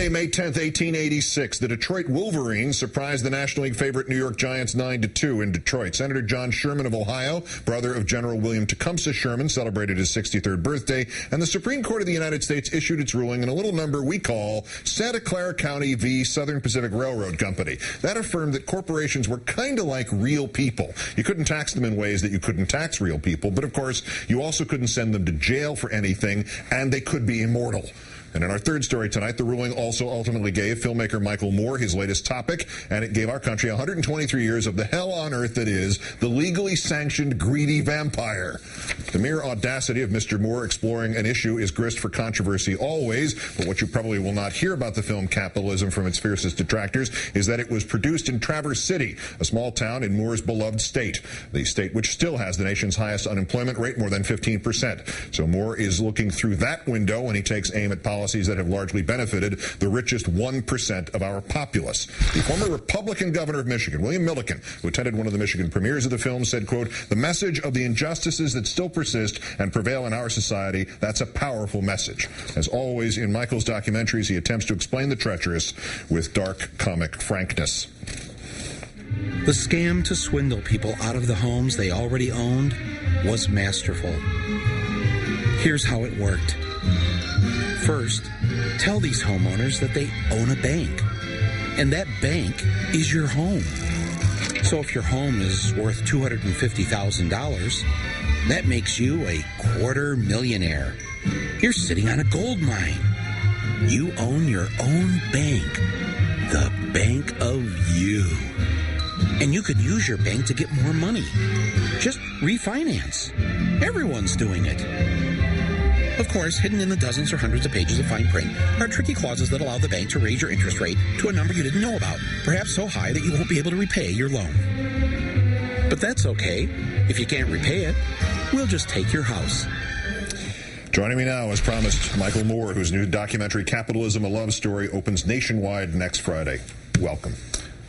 Monday, May 10th, 1886, the Detroit Wolverines surprised the National League favorite New York Giants 9-2 in Detroit. Senator John Sherman of Ohio, brother of General William Tecumseh Sherman, celebrated his 63rd birthday, and the Supreme Court of the United States issued its ruling in a little number we call Santa Clara County v. Southern Pacific Railroad Company. That affirmed that corporations were kind of like real people. You couldn't tax them in ways that you couldn't tax real people, but of course, you also couldn't send them to jail for anything, and they could be immortal. And in our third story tonight, the ruling also ultimately gave filmmaker Michael Moore his latest topic, and it gave our country 123 years of the hell on earth that is the legally sanctioned greedy vampire. The mere audacity of Mr. Moore exploring an issue is grist for controversy always, but what you probably will not hear about the film Capitalism from its fiercest detractors is that it was produced in Traverse City, a small town in Moore's beloved state, the state which still has the nation's highest unemployment rate, more than 15%. So Moore is looking through that window when he takes aim at policies that have largely benefited the richest 1% of our populace. The former Republican governor of Michigan, William Milliken, who attended one of the Michigan premieres of the film, said, quote, "The message of the injustices that still persist and prevail in our society, that's a powerful message." As always in Michael's documentaries, he attempts to explain the treacherous with dark comic frankness. The scam to swindle people out of the homes they already owned was masterful. Here's how it worked. First, tell these homeowners that they own a bank, and that bank is your home. So if your home is worth $250,000, that makes you a $250,000. You're sitting on a gold mine. You own your own bank, the bank of you. And you could use your bank to get more money. Just refinance. Everyone's doing it. Of course, hidden in the dozens or hundreds of pages of fine print are tricky clauses that allow the bank to raise your interest rate to a number you didn't know about, perhaps so high that you won't be able to repay your loan. But that's okay. If you can't repay it, we'll just take your house. Joining me now, as promised, Michael Moore, whose new documentary Capitalism, a Love Story, opens nationwide next Friday. Welcome.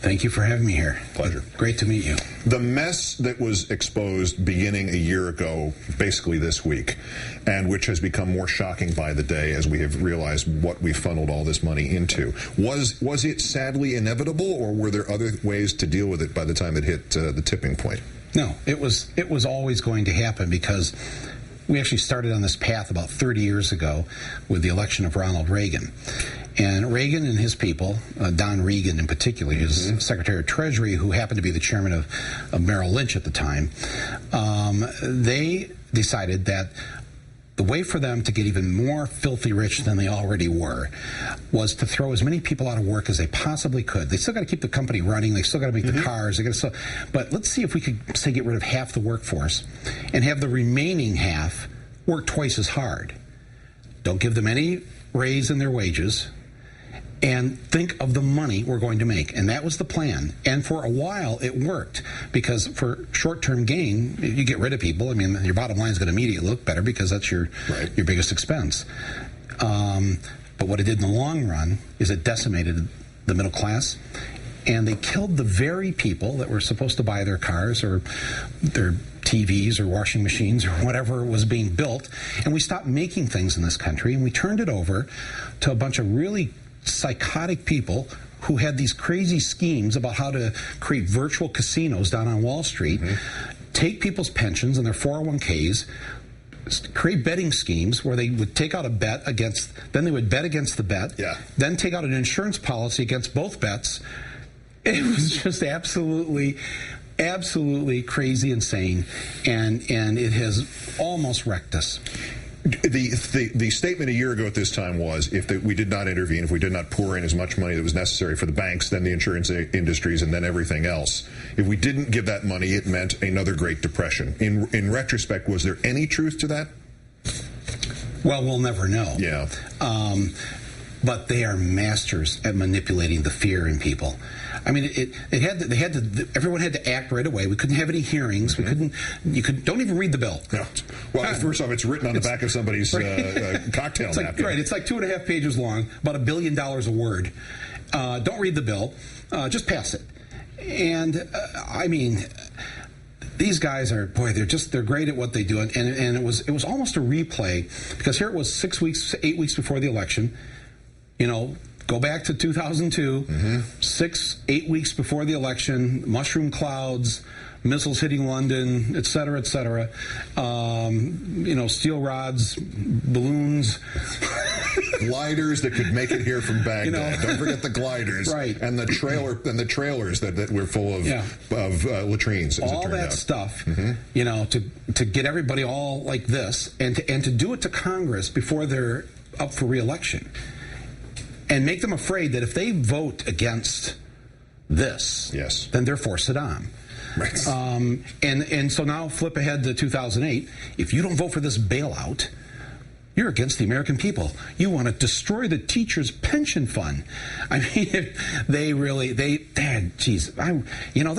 Thank you for having me here. Pleasure. Great to meet you. The mess that was exposed beginning a year ago, basically this week, and which has become more shocking by the day as we have realized what we funneled all this money into, was it sadly inevitable, or were there other ways to deal with it by the time it hit the tipping point? No, it was always going to happen, because we actually started on this path about 30 years ago with the election of Ronald Reagan. And Reagan and his people, Don Regan in particular, his Secretary of Treasury, who happened to be the chairman of Merrill Lynch at the time, they decided that the way for them to get even more filthy rich than they already were was to throw as many people out of work as they possibly could. They still got to keep the company running. They still got to make the cars. But let's see if we could, say, get rid of half the workforce and have the remaining half work twice as hard. Don't give them any raise in their wages, and think of the money we're going to make. And that was the plan. And for a while, it worked, because for short-term gain, you get rid of people. I mean, your bottom line is going to immediately look better, because that's your biggest expense. But what it did in the long run is it decimated the middle class, and they killed the very people that were supposed to buy their cars or their TVs or washing machines or whatever was being built. And we stopped making things in this country, and we turned it over to a bunch of really psychotic people who had these crazy schemes about how to create virtual casinos down on Wall Street, take people's pensions and their 401ks, create betting schemes where they would take out a bet against, then they would bet against the bet, then take out an insurance policy against both bets. It was just absolutely crazy, insane, and it has almost wrecked us. The statement a year ago at this time was, if we did not intervene, if we did not pour in as much money that was necessary for the banks, then the insurance industries, and then everything else, if we didn't give that money, it meant another Great Depression. In retrospect, was there any truth to that? Well, we'll never know. Yeah. But they are masters at manipulating the fear in people. I mean, everyone had to act right away. We couldn't have any hearings. Don't even read the bill. No. Well, first off, it's written on the back of somebody's cocktail napkin. Right, it's like 2.5 pages long, about $1 billion a word. Don't read the bill. Just pass it. And, I mean, these guys are, boy, they're great at what they do. And it was almost a replay, because here it was 8 weeks before the election. You know, Go back to 2002, 6-8 weeks before the election, mushroom clouds, missiles hitting London, et cetera, et cetera. Steel rods, balloons. Gliders that could make it here from Baghdad. Don't forget the gliders. Right. And the trailers that were full of latrines, as all it turned that out. Stuff, to get everybody all like this, and to do it to Congress before they're up for re-election. And make them afraid that if they vote against this, then they're for Saddam. Right. And so now flip ahead to 2008. If you don't vote for this bailout, you're against the American people. You want to destroy the teachers' pension fund. I mean, this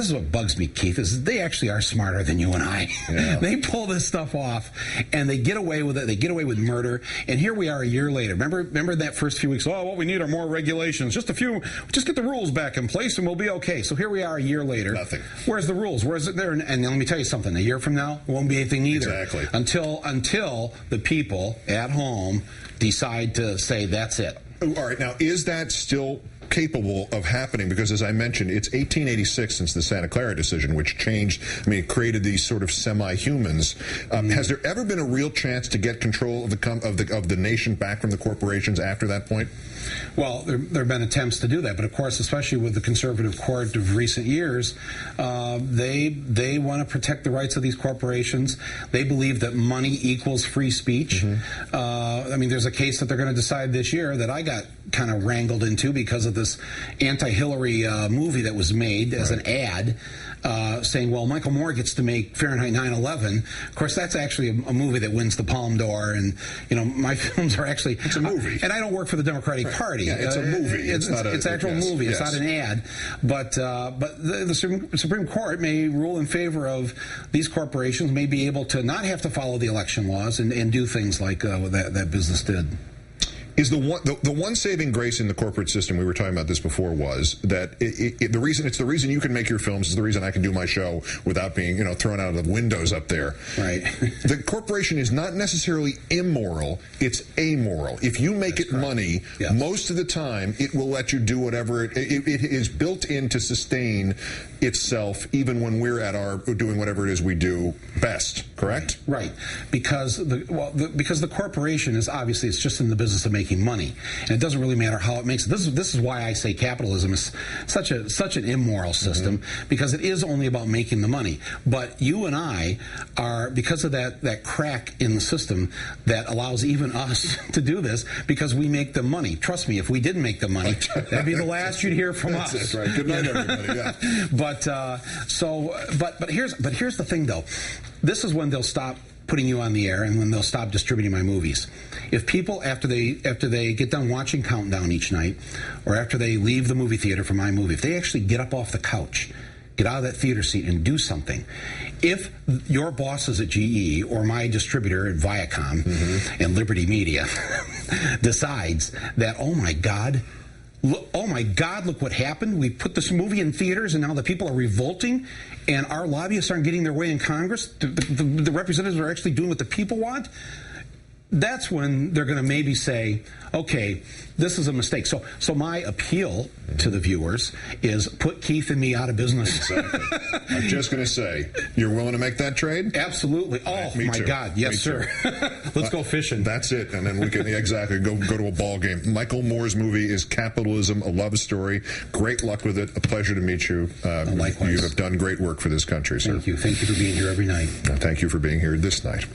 is what bugs me, Keith, is they actually are smarter than you and I. Yeah. They pull this stuff off, and they get away with it. They get away with murder. And here we are a year later. Remember that first few weeks? Oh, what we need are more regulations. Just get the rules back in place, and we'll be okay. So here we are a year later. Nothing. Where's the rules? Where's it there? And let me tell you something. A year from now, it won't be anything either. Exactly. Until the people at home decide to say that's it. All right. Now, is that still capable of happening? Because, as I mentioned, it's 1886 since the Santa Clara decision, which created these sort of semi-humans. Has there ever been a real chance to get control of the nation back from the corporations after that point? Well, there have been attempts to do that, but of course, especially with the conservative court of recent years, they want to protect the rights of these corporations. They believe that money equals free speech. There's a case that they're going to decide this year that I got kind of wrangled into because of this anti-Hillary movie that was made as an ad. Saying, well, Michael Moore gets to make Fahrenheit 9/11. Of course, that's actually a movie that wins the Palme d'Or, and my films are actually... It's a movie. And I don't work for the Democratic Party. Yeah, it's a movie. It's an actual movie. It's not an ad. But the Supreme Court may rule in favor of these corporations, may be able to not have to follow the election laws and do things like that business did. Is the one saving grace in the corporate system, we were talking about this before, was that the reason you can make your films is the reason I can do my show without being thrown out of the windows up there. Right. The corporation is not necessarily immoral; it's amoral. If you make money, most of the time it will let you do whatever it is built in to sustain itself, even when we're doing whatever it is we do best. Correct? Right. Because the corporation is obviously it's just in the business of making money, and it doesn't really matter how it makes it. This is why I say capitalism is such an immoral system, because it is only about making the money. But you and I are, because of that crack in the system that allows even us to do this, because we make the money. Trust me, if we didn't make the money, that'd be the last you'd hear from us. That's right. Good night, everybody. Yeah. But here's the thing, though. This is when they'll stop putting you on the air, and when they'll stop distributing my movies. If people, after they get done watching Countdown each night, or after they leave the movie theater for my movie, if they actually get up off the couch, get out of that theater seat and do something. If your bosses at GE or my distributor at Viacom and Liberty Media decides that, oh my God, look what happened. We put this movie in theaters, and now the people are revolting, and our lobbyists aren't getting their way in Congress. The representatives are actually doing what the people want. That's when they're going to maybe say, okay, this is a mistake. So my appeal to the viewers is put Keith and me out of business. Exactly. I'm just going to say, you're willing to make that trade? Absolutely. Oh, Me my too. God. Yes, Me sir. Let's go fishing. That's it. And then we can go to a ball game. Michael Moore's movie is Capitalism, a love story. Great luck with it. A pleasure to meet you. Likewise. You have done great work for this country, sir. Thank you. Thank you for being here every night. Thank you for being here this night.